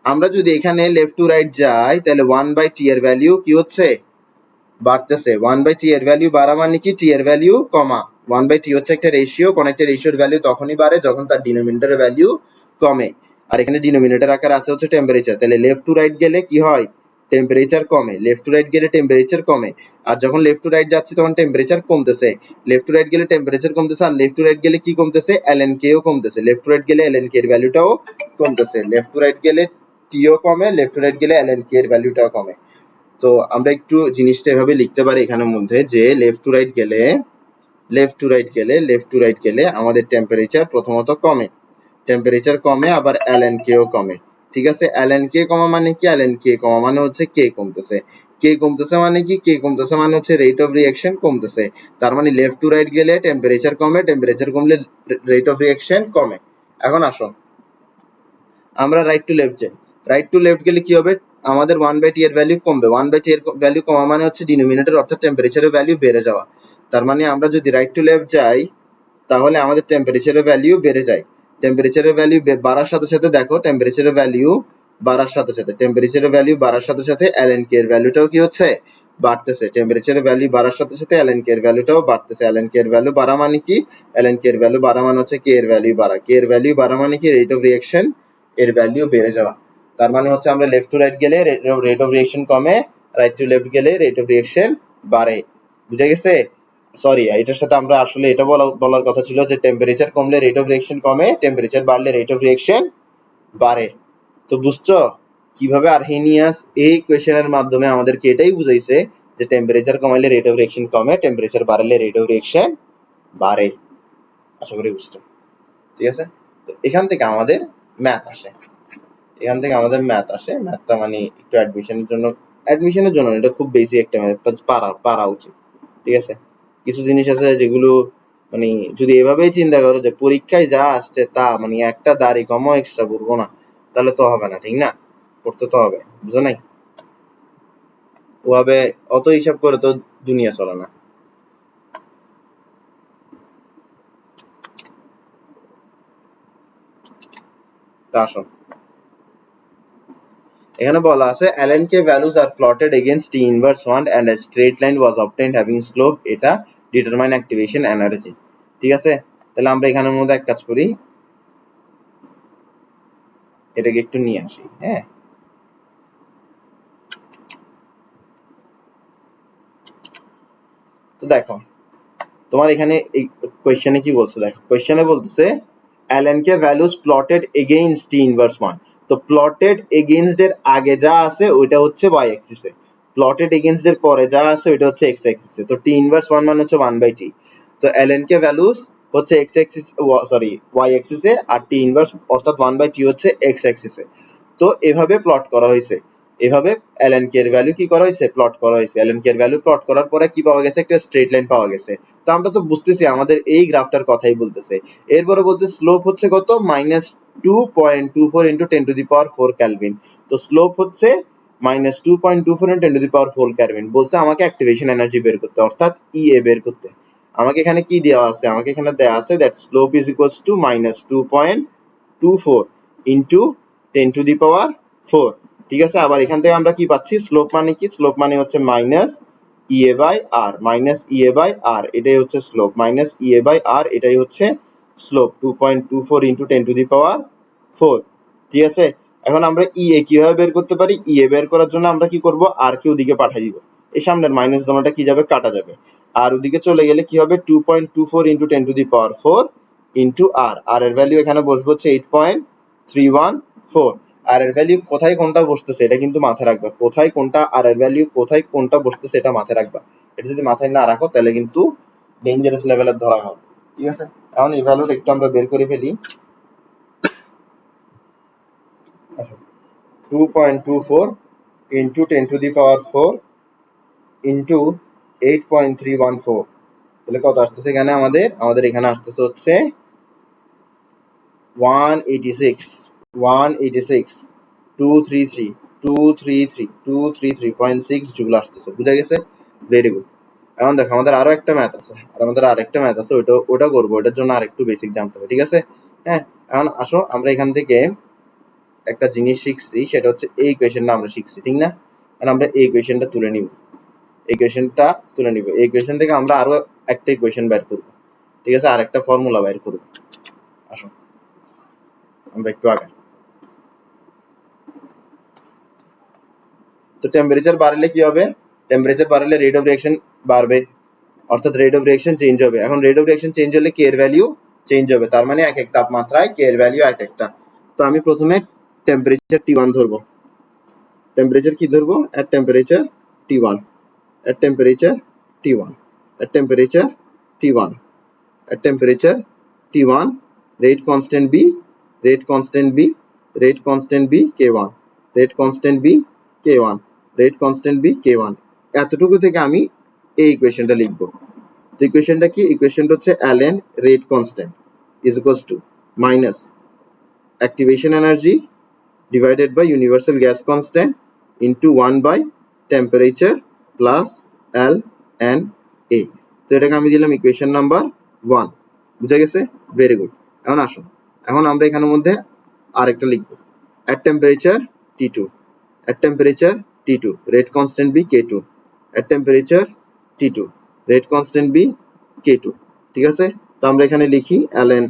আমরা যদি এখানে লেফট টু রাইট যাই, তাহলে 1 বাই টি এর ভ্যালু কি হচ্ছে? বাড়তেছে। 1 বাই টি এর ভ্যালু বাড়া মানে কি? টি এর ভ্যালু কমা। 1 বাই টি হচ্ছে একটা রেশিও, কোন একটা রেশিওর ভ্যালু তখনই বাড়ে যখন তার ডিনোমিনেটরের ভ্যালু কমে। আর এখানে ডিনোমিনেটর আকারে আছে হচ্ছে টেম্পারেচার। তাহলে লেফট টু রাইট গেলে কি হয়? টেম্পারেচার কমে। লেফট টু রাইট গেলে টেম্পারেচার কমে। আর যখন লেফট টু রাইট যাচ্ছে তখন টেম্পারেচার কমতেছে। লেফট টু রাইট গেলে টেম্পারেচার কমতেছে, আর লেফট টু রাইট গেলে কি কমতেছে? ln k ও কমতেছে। লেফট টু রাইট গেলে ln k এর ভ্যালুটাও কমতেছে। লেফট টু রাইট গেলে t ও কমে, লেফট টু রাইট গেলে ln k এর ভ্যালুটাও কমে। তো আমরা একটু জিনিসটা এভাবে লিখতে পারি এখানের মধ্যে যে লেফট টু রাইট গেলে লেফট টু রাইট গেলে আমাদের টেম্পারেচার প্রথমত কমে, টেম্পারেচার কমে, আবার ln k ও কমে। ঠিক আছে, ln k কমা মানে কি? ln k কমা মানে হচ্ছে k কমতেছে। k কমতেছে মানে কি? k কমতেছে মানে হচ্ছে রেট অফ রিঅ্যাকশন কমতেছে। তার মানে লেফট টু রাইট গেলে টেম্পারেচার কমে, টেম্পারেচার কমলে রেট অফ রিঅ্যাকশন কমে। এখন আসো আমরা রাইট টু লেফট যাই। রাইট টু লেফট গেলে কি হবে? আমাদের 1/t এর ভ্যালু কমবে। 1/t এর ভ্যালু কমা মানে হচ্ছে ডিনোমিনেটর অর্থাৎ টেম্পারেচারের ভ্যালু বেড়ে যাওয়া। তার মানে আমরা যদি রাইট টু লেফট যাই তাহলে আমাদের টেম্পারেচারের ভ্যালু বেড়ে যায়। টেম্পারেচারের ভ্যালু বাড়ার সাথে সাথে দেখো টেম্পারেচারের ভ্যালু বাড়ার সাথে সাথে টেম্পারেচারের ভ্যালু বাড়ার সাথে সাথে ln k এর ভ্যালুটাও কি হচ্ছে? বাড়তেছে। টেম্পারেচারের ভ্যালু বাড়ার সাথে সাথে ln k এর ভ্যালুটাও বাড়তেছে। ln k এর ভ্যালু বাড়া মানে কি? ln k এর ভ্যালু বাড়া মানে হচ্ছে k এর ভ্যালু বাড়া। k এর ভ্যালু বাড়া মানে কি? রেট অফ রিঅ্যাকশন এর ভ্যালু বেড়ে যাওয়া। তার মানে হচ্ছে আমরা লেফট টু রাইট গেলে রেট অফ রিঅ্যাকশন কমে, রাইট টু লেফট গেলে রেট অফ রিঅ্যাকশন বাড়ে। বুঝা গেছে? সরি, এটার সাথে আমরা আসলে এটা বলার কথা ছিল যে টেম্পারেচার কমলে রেট অফ রিঅ্যাকশন কমে, টেম্পারেচার বাড়লে রেট অফ রিঅ্যাকশন বাড়ে। তো বুঝছো কিভাবে আর্হেনিয়াস এই কোয়েশ্চেনের মাধ্যমে আমাদেরকে এটাই বুঝাইছে যে টেম্পারেচার কমাইলে রেট অফ রিঅ্যাকশন কমে, টেম্পারেচার বাড়লে রেট অফ রিঅ্যাকশন বাড়ে। আশা করি বুঝছো। ঠিক আছে, তো এখান থেকে আমাদের ম্যাথ আসে, ম্যাথটা মানে একটু অ্যাডমিশনের জন্য এটা খুব বেশি একটা ম্যাথ পারা উচিত। ঠিক আছে, কিছু জিনিস আছে যেগুলো মানে যদি এভাবেই চিন্তা করো যে পরীক্ষায় যা আসছে তা মানে একটা দাড়ি কমও এক্সট্রা করবো না, তাহলে তো হবে না, ঠিক না? করতে তো হবে, বুঝো নাই? ওভাবে অত হিসাব করে তো দুনিয়া চলে না। তা আসো, এখানে বলা আছে ln k values are plotted against t inverse 1 and a straight line was obtained having slope এটা determine activation energy। ঠিক আছে, তাহলে আমরা এখানের মধ্যে এক কাজ করি, এটাকে একটু নিয়ে আসি। হ্যাঁ, তো দেখো তোমার এখানে এই কোয়েশ্চেনে কি বলছে, দেখো কোয়েশ্চেনে বলতেছে ln k values plotted against t inverse 1। তো plotted against এর আগে যা আছে ওইটা হচ্ছে y axis এ, plotted against এর পরে যা আছে ওইটা হচ্ছে x axis এ। তো t inverse 1 মানে হচ্ছে 1/t। তো ln k values হচ্ছে x axis sorry y axis এ, আর t inverse অর্থাৎ 1/t হচ্ছে x axis এ। তো এভাবে প্লট করা হয়েছে, এভাবে ln k এর ভ্যালু কি করা হয়েছে? প্লট করা হয়েছে। ln k এর ভ্যালু প্লট করার পরে কি পাওয়া গেছে? একটা স্ট্রেট লাইন পাওয়া গেছে। তো আমরা তো বুঝতেছি আমাদের এই গ্রাফটার কথাই বলতেছে। এরপরে বলতে স্লোপ হচ্ছে কত? -2.24 × 10⁴ কেলভিন। তো স্লোপ হচ্ছে -2.24 × 10⁴ কেলভিন। বলছে আমাকে অ্যাক্টিভেশন এনার্জি বের করতে, অর্থাৎ ইএ বের করতে। আমাকে এখানে কি দেওয়া আছে? আমাকে এখানে দেওয়া আছে that slope is equals to -2.24 × 10⁴। ঠিক আছে, আবার এখান থেকে আমরা কি পাচ্ছি? স্লোপ মানে কি? স্লোপ মানে হচ্ছে -EA/r, এটাই হচ্ছে স্লোপ। -EA/r এটাই হচ্ছে স্লোপ, 2.24 × 10⁴। ঠিক আছে, এখন আমরা ইএ কিভাবে বের করতে পারি? ইএ বের করার জন্য আমরা কি করব? আর কে ওদিকে পাঠিয়ে দিব, এই সামনের মাইনাস দোনোটা কি যাবে? কাটা যাবে। আর ওদিকে চলে গেলে কি হবে? 2.24 × 10⁴ আর এর ভ্যালু এখানে বসবে হচ্ছে 8.314। আর এর ভ্যালু কোথায় কোনটা বসতেছে এটা কিন্তু মাথায় রাখবা, কোথায় কোনটা আর এর ভ্যালু কোথায় কোনটা বসতেছে এটা মাথায় রাখবা। এটা যদি মাথায় না রাখো তাহলে কিন্তু ডেঞ্জারাস লেভেলের ধরা হবে। ঠিক আছে, এখন এই ভ্যালুটা একটু আমরা বের করে ফেলি। 2.24 × 10⁴ ইন্টু 8.314, তাহলে কত আসতেছে এখানে? আমাদের এখানে আসতেছে হচ্ছে 233.6 জুল আসতেছে। বুঝা গেছে? Very good. এখন দেখো আমাদের আরো একটা ম্যাথ আছে, ওটা করবো, ওটার জন্য আরেকটু বেসিক জানতে হবে। ঠিক আছে, হ্যাঁ, এখন আসো আমরা এখান থেকে একটা জিনিস শিখছি, সেটা হচ্ছে এই ইকুয়েশনটা আমরা শিখছি, ঠিক না? এখন আমরা এই ইকুয়েশনটা তুলে নিব, এই ইকুয়েশন থেকে আমরা আরো একটা ইকুয়েশন বের করব। ঠিক আছে, আর একটা ফর্মুলা বের করব। আসো আমরা একটু আগাই। তো টেম্পারেচার বাড়লে কি হবে? টেম্পারেচার বাড়লে রেট অফ রিঅ্যাকশন বাড়বে, অর্থাৎ রেট অফ রিঅ্যাকশন চেঞ্জ হবে। এখন রেট অফ রিঅ্যাকশন চেঞ্জ হলে কে এর ভ্যালু চেঞ্জ হবে, তার মানে এক এক তাপমাত্রায় কে এর ভ্যালু এক একটা। তো আমি প্রথমে টেম্পারেচার T1 ধরবো। টেম্পারেচার কি ধরবো? at temperature T1, at temperature T1, at temperature T1. At temperature T1, rate constant B, rate constant B, rate constant B, K1, rate constant B, K1, rate constant B, K1. এতটুকু থেকে আমি এই ইকুয়েশনটা লিখবো। তো ইকুয়েশনটা কি? ইকুয়েশনটা হচ্ছে ln rate constant is equals to minus activation energy divided by universal gas constant into 1 by temperature plus ln A. তো এটাকে আমি দিলাম ইকুয়েশন নাম্বার 1। বুঝা গেছে? Very good. এখন আসুন, এখন আমরা এখানের মধ্যে আরেকটা লিখব। at temperature T2, at temperature T2, rate constant B K2, at temperature T2, rate constant B K2। ঠিক আছে? তো আমরা এখানে লিখি ln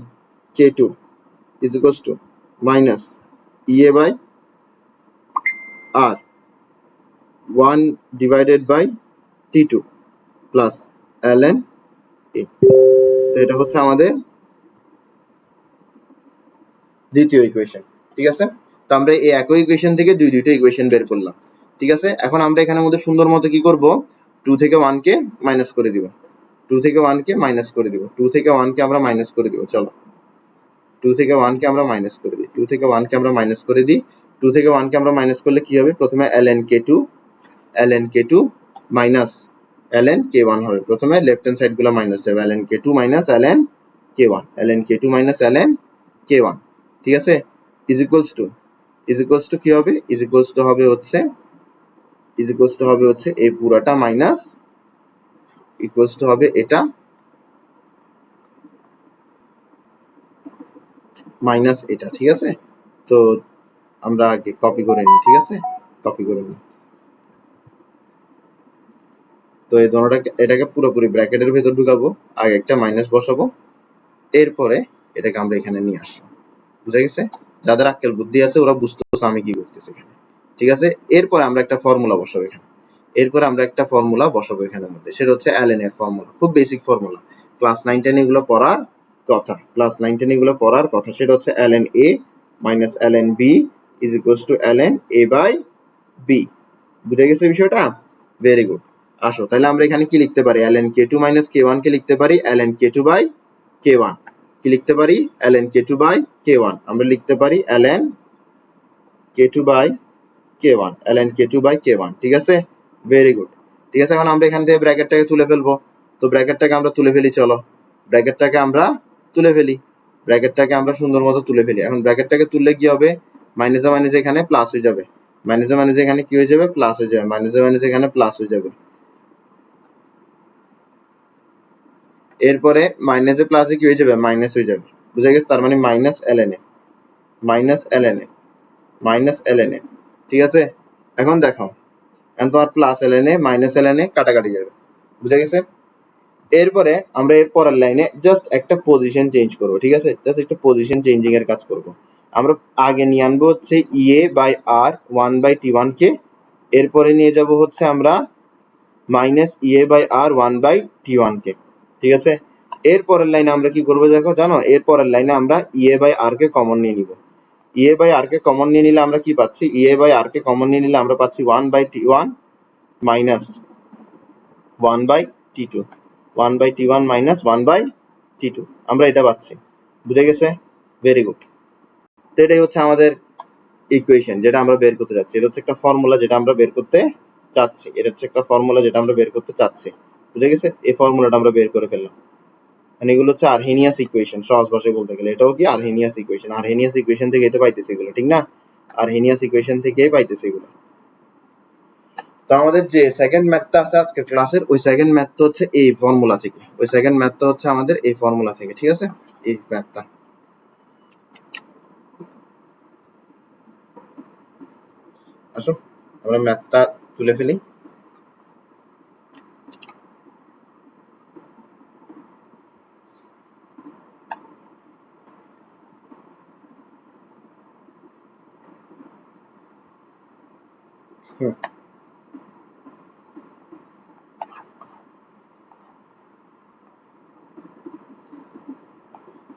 K2 is equals to minus EA by R 1 divided by T2 plus ln A। তো এটা হচ্ছে আমাদের দ্বিতীয় ইকুয়েশন। ঠিক আছে? তো আমরা এই একই ইকুয়েশন থেকে দুইটা ইকুয়েশন বের করলাম। ঠিক আছে? এখন আমরা এখানের মধ্যে সুন্দর মতো কি করব? 2 থেকে 1 কে মাইনাস করে দিব। 2 থেকে 1 কে মাইনাস করে দিব। 2 থেকে 1 কে আমরা মাইনাস করে দিব। চলো। 2 থেকে 1 কে আমরা মাইনাস করে দিই। 2 থেকে 1 কে আমরা মাইনাস করে দিই। 2 থেকে 1 কে আমরা মাইনাস করলে কি হবে? প্রথমে ln k2 minus ln k1 হবে। প্রথমে লেফট হ্যান্ড সাইড গুলো মাইনাস যাবে। ln k2 minus ln k1, ln k2 minus ln k1। ঠিক আছে? is equals to কি হবে? is equals to হবে হচ্ছে এই পুরাটা মাইনাস equals to হবে এটা মাইনাস এটা। ঠিক আছে? তো আমরা আগে কপি করে নিই। ঠিক আছে? কপি করে নিই। তো এই দোনোটাকে এটাকে পুরোপুরি ব্র্যাকেটের ভেতর ঢুকাবো, আগে একটা মাইনাস বসাবো, এরপরে এটাকে আমরা এখানে নিয়ে আসলাম। বুঝা গেছে? যাদের আক্কেল বুদ্ধি আছে ওরা বুঝতেছে আমি কি করতেছি এখানে। ঠিক আছে? এরপরে আমরা একটা ফর্মুলা বসাবো এখানে। এখানের মধ্যে সেটা হচ্ছে ln এর ফর্মুলা। খুব বেসিক ফর্মুলা, ক্লাস 9 10 এগুলো পড়ার কথা, সেটা হচ্ছে ln A minus ln B is equals to ln A by B। বুঝা গেছে বিষয়টা? Very good. আসো তাহলে আমরা এখানে কি লিখতে পারি? ln k2 minus k1 কে লিখতে পারি ln k2 by k1। কি লিখতে পারি? ln k2 by k1। আমরা লিখতে পারি ln k2 by k1, ln k2 by k1। ঠিক আছে? Very good. ঠিক আছে? এখন আমরা এখান থেকে ব্র্যাকেটটাকে তুলে ফেলবো। তো ব্র্যাকেটটাকে আমরা তুলে ফেলি। চলো ব্র্যাকেটটাকে আমরা সুন্দর মতো তুলে ফেলি। এখন ব্র্যাকেটটাকে তুললে কি হবে? মাইনাসে মাইনাসে এখানে প্লাস হয়ে যাবে। মাইনাসে মাইনাসে এখানে কি হয়ে যাবে? প্লাস হয়ে যাবে। মাইনাসে মাইনাসে এখানে প্লাস হয়ে যাবে। এরপরে মাইনাসে প্লাসে কি হয়ে যাবে? মাইনাস হয়ে যাবে। বুঝা গেছে? তার মানে মাইনাস ln a। ঠিক আছে? এখন দেখো, এখন তোমার plus ln a minus ln a কাটাকাটি যাবে। বুঝা গেছে? এরপরে আমরা এর পরের লাইনে জাস্ট একটা পজিশন চেঞ্জ করব। ঠিক আছে? জাস্ট একটা পজিশন চেঞ্জিং এর কাজ করব। আমরা আগে নিয়ে আনবো হচ্ছে EA by R 1 by T1 কে, এরপরে নিয়ে যাব হচ্ছে আমরা minus EA by R 1 by T1 কে। ঠিক আছে? এর পরের লাইনে আমরা কি করব দেখো, জানো? এর পরের লাইনে আমরা EA by R K common নিয়ে নিব। EA by R K common নিয়ে নিলে আমরা কি পাচ্ছি? EA by R K common নিয়ে নিলে আমরা পাচ্ছি 1 by T1 minus 1 by T2, 1 by T1 minus 1 by T2, আমরা এটা পাচ্ছি। বুঝে গেছে? Very good. তো এটাই হচ্ছে আমাদের ইকুয়েশন যেটা আমরা বের করতে যাচ্ছি। এটা হচ্ছে একটা ফর্মুলা যেটা আমরা বের করতে চাচ্ছি। বুঝে গেছে? এই ফর্মুলাটা আমরা বের করে ফেললাম। মানে এগুলো হচ্ছে আরহেনিয়াস ইকুয়েশন, সহজ ভাষায় বলতে গেলে এটাও কি আরহেনিয়াস ইকুয়েশন থেকে এটা পাইতেছি এগুলো। ঠিক না? আরহেনিয়াস ইকুয়েশন থেকেই পাইতেছি এগুলো। তো আমাদের যে সেকেন্ড ম্যাথটা আছে আজকের ক্লাসের, ওই সেকেন্ড ম্যাথটা হচ্ছে এই ফর্মুলা থেকে। ঠিক আছে? এই ম্যাথটা আসো আমরা ম্যাথটা তুলে ফেলি।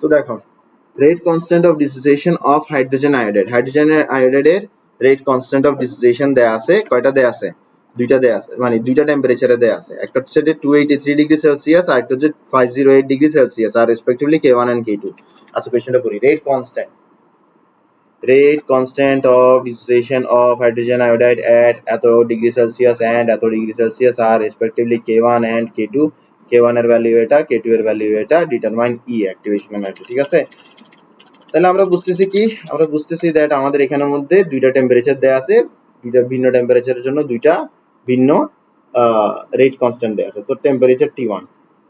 তো দেখো, rate constant of dissociation of hydrogen iodide এর রেট কনস্ট্যান্ট অফ ডিসোসিয়েশন দেয়া আছে। কয়টা দেয়া আছে? দুইটা দেয়া আছে, মানে দুইটা টেম্পারেচারে দেয়া আছে, একটা হচ্ছে 283 ডিগ্রি সেলসিয়াস আর একটা হচ্ছে 508 ডিগ্রি সেলসিয়াস আর রেসপেক্টিভলি K1 and K2। আচ্ছা কোশ্চেনটা করি। rate constant of dissociation of hydrogen iodide at এত ডিগ্রি সেলসিয়াস and এত degree Celsius are respectively K1 and K2। K1 এর ভ্যালু এটা, K2 এর ভ্যালু এটা, ডিটারমাইন E অ্যাক্টিভেশন এনার্জি। ঠিক আছে, তাহলে আমরা বুঝতেছি কি, আমরা বুঝতেছি দ্যাট আমাদের এখানের মধ্যে দুইটা টেম্পারেচার দেয়া আছে, দুইটা ভিন্ন টেম্পারেচারের জন্য দুইটা ভিন্ন রেট কনস্ট্যান্ট দেয়া আছে। তো টেম্পারেচার T1,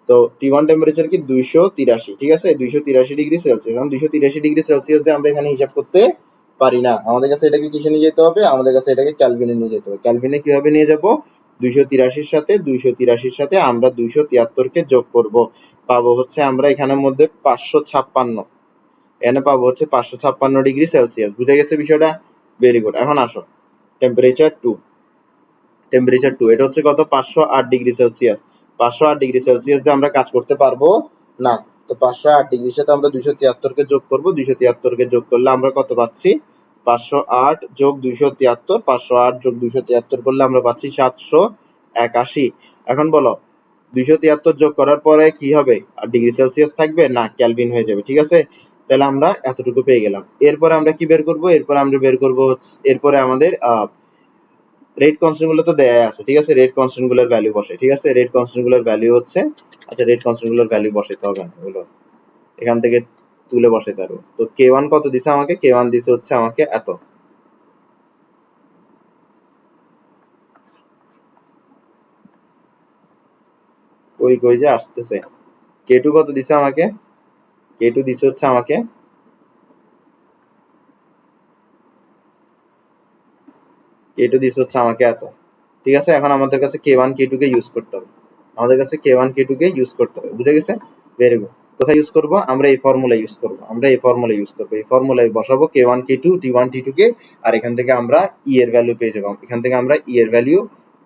তো T1 টেম্পারেচার কি 283, ঠিক আছে, 283 ডিগ্রি সেলসিয়াস। এখন 283 ডিগ্রি সেলসিয়াস দিয়ে আমরা এখানে হিসাব করতে পারি না, আমাদের কাছে এটাকে কিসে নিয়ে যেতে হবে, আমাদের কাছে এটাকে ক্যালভিনে নিয়ে যেতে হবে। ক্যালভিনে কিভাবে নিয়ে যাব, 283 সাথে আমরা 273 কে যোগ করব, পাবো হচ্ছে আমরা এখানের মধ্যে 556, এখানে পাবো হচ্ছে 556 ডিগ্রি সেলসিয়াস। বুঝে গেছে বিষয়টা? Very good. এখন আসো টেম্পারেচার 2, এটা হচ্ছে কত, 508 ডিগ্রি সেলসিয়াস। 508 ডিগ্রি সেলসিয়াস দিয়ে আমরা কাজ করতে পারবো না, তো 508 ডিগ্রির সাথে আমরা 273 কে যোগ করব, 273 কে যোগ করলে আমরা কত পাচ্ছি, 508 যোগ 273, 508 যোগ 273 করলে আমরা পাচ্ছি 781। এখন বলো 273 যোগ করার পরে কি হবে, আর ডিগ্রি সেলসিয়াস থাকবে না, ক্যালভিন হয়ে যাবে। ঠিক আছে, তাহলে আমরা এতটুকু পেয়ে গেলাম। এরপরে আমরা কি বের করব, এরপরে আমরা বের করব, এরপরে আমাদের রেট কনস্ট্যান্ট গুলো তো দেয়া আছে, ঠিক আছে, রেট কনস্ট্যান্ট গুলোর ভ্যালু বসে, ঠিক আছে, রেট কনস্ট্যান্ট গুলোর ভ্যালু হচ্ছে, আচ্ছা রেট কনস্ট্যান্ট গুলোর ভ্যালু বসাইতে হবে না, এগুলো এখান থেকে তুলে বসাইতে পারবো। তো K1 কত দিছে আমাকে, K1 দিছে হচ্ছে আমাকে এত, কই কই যে আসতেছে। K2 কত দিছে আমাকে, K2 দিছে হচ্ছে আমাকে, K2 দিছে হচ্ছে আমাকে এত। ঠিক আছে, এখন আমাদের কাছে K1 K2 কে ইউজ করতে হবে, আমাদের কাছে K1 K2 কে ইউজ করতে হবে। বুঝে গেছে? Very good. কোথায় ইউজ করব, আমরা এই ফর্মুলা ইউজ করব, আমরা এই ফর্মুলা ইউজ করব, এই ফর্মুলায় বসাবো K1 K2 T1 T2 কে, আর এখান থেকে আমরা E এর ভ্যালু পেয়ে যাব, এখান থেকে আমরা E এর ভ্যালু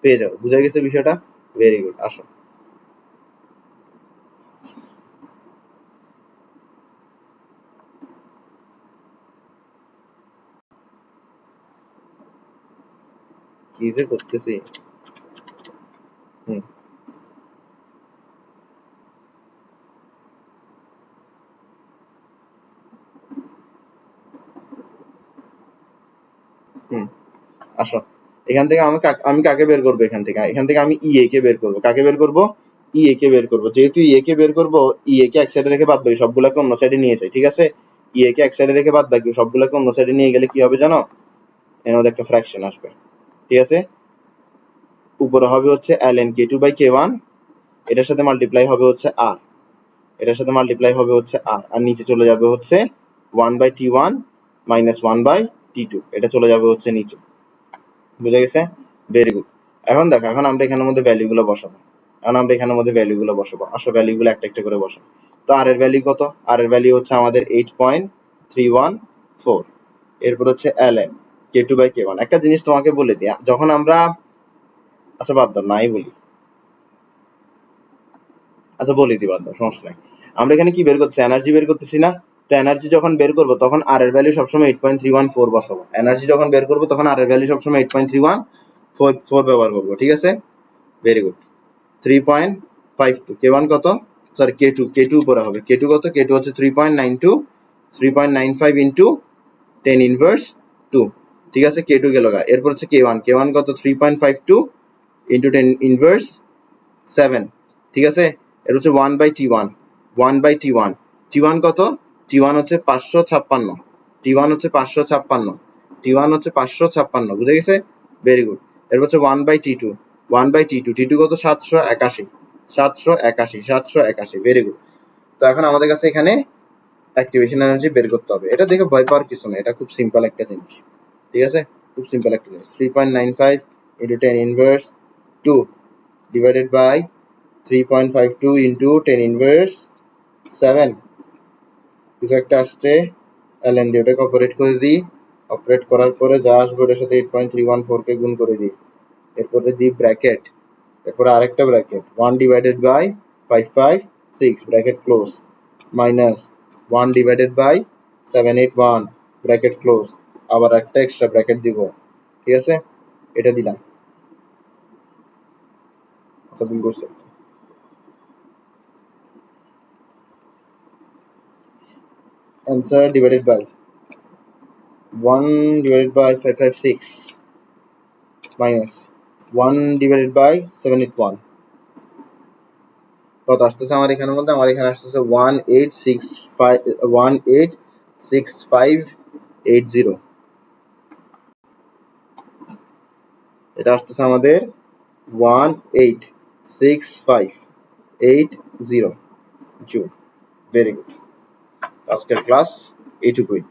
পেয়ে যাব। বুঝে গেছে বিষয়টা? Very good. আসো কি যে করতেছি। হুম হুম আসো, এখান থেকে আমি কাকে বের করবো, এখান থেকে আমি EA কে বের করবো, কাকে বের করবো, EA কে বের করবো। যেহেতু EA কে বের করবো, EA কে এক সাইডে রেখে বাদ বাকি সবগুলোকে অন্য সাইডে নিয়ে যাই। ঠিক আছে, EA কে এক সাইডে রেখে বাদ বাকি সবগুলোকে অন্য সাইডে নিয়ে গেলে কি হবে জানো, এর মধ্যে একটা ফ্র্যাকশন আসবে। ঠিক আছে, উপরে হবে হচ্ছে ln K2 বাই K1, এটার সাথে মাল্টিপ্লাই হবে হচ্ছে R, এটার সাথে মাল্টিপ্লাই হবে হচ্ছে R, আর নিচে চলে যাবে হচ্ছে 1 by T1 minus 1 by T2, এটা চলে যাবে হচ্ছে নিচে। বুঝে গেছে? Very good. এখন দেখো, এখন আমরা এখানের মধ্যে ভ্যালু গুলো বসাবো, আসো ভ্যালু গুলো একটা একটা করে বসাবো। তো আর এর ভ্যালু কত, আর এর ভ্যালু হচ্ছে আমাদের 8.314। এরপর হচ্ছে ln K2 বাই K1। একটা জিনিস তোমাকে বলে দিই, যখন আমরা, আচ্ছা বাদ দাও নাই বলি, আচ্ছা বলে দিই, বাদ দাও, সমস্যা নাই। আমরা এখানে কি বের করতেছি, এনার্জি বের করতেছি না, তো এনার্জি যখন বের করবো তখন আর এর ভ্যালু সবসময় 8.314 বসাবো, এনার্জি যখন বের করবো তখন আর এর ভ্যালু সবসময় 8.314 ব্যবহার করবো। ঠিক আছে, ভেরি গুড। 3.52, K1 কত, সরি K2 উপরে হবে, K2 কত, K2 হচ্ছে 3.92, 3.95 ইন্টু 10 ইনভার্স 2। ঠিক আছে, K2 গেল গা। এরপর হচ্ছে K1 কত, 3.52 ইন্টু 10 ইনভার্স 7। ঠিক আছে, এর হচ্ছে 1 by T1, 1 by T1, T1 কত, T1 হচ্ছে 556, T1 হচ্ছে 556, T1 হচ্ছে 556। বুঝে গেছে? Very good. এর হচ্ছে 1 by T2, 1 by T2, T2 কত, 781, 781। Very good. তো এখন আমাদের কাছে এখানে অ্যাক্টিভেশন এনার্জি বের করতে হবে। এটা দেখে ভয় পাওয়ার কিছু না, এটা খুব সিম্পল একটা জিনিস। ঠিক আছে, খুব সিম্পল একটা জিনিস। 3.95 into 10 inverse 2 divided by 3.52 into 10 inverse 7, কিছু একটা আসছে, ln দিয়ে ওটাকে অপারেট করে দিই, অপারেট করার পরে যা আসবে ওটার সাথে 8.314 কে গুণ করে দিই, এরপরে দিই ব্র্যাকেট, এরপরে আরেকটা bracket, 1 divided by 556 bracket close, minus 1 divided by 781 bracket close, আবার একটা এক্সট্রা ব্র্যাকেট দিব। ঠিক আছে, এটা দিলাম। ভুল করছে। Answer divided by 1 divided by 556 minus 1 divided by 781 কত আসতেছে আমার এখানের মধ্যে? আমার এখানে আসতেছে 186580। এটা আসতেছে আমাদের 186580 জুল। Very good. আজকের ক্লাস এইটুকুই।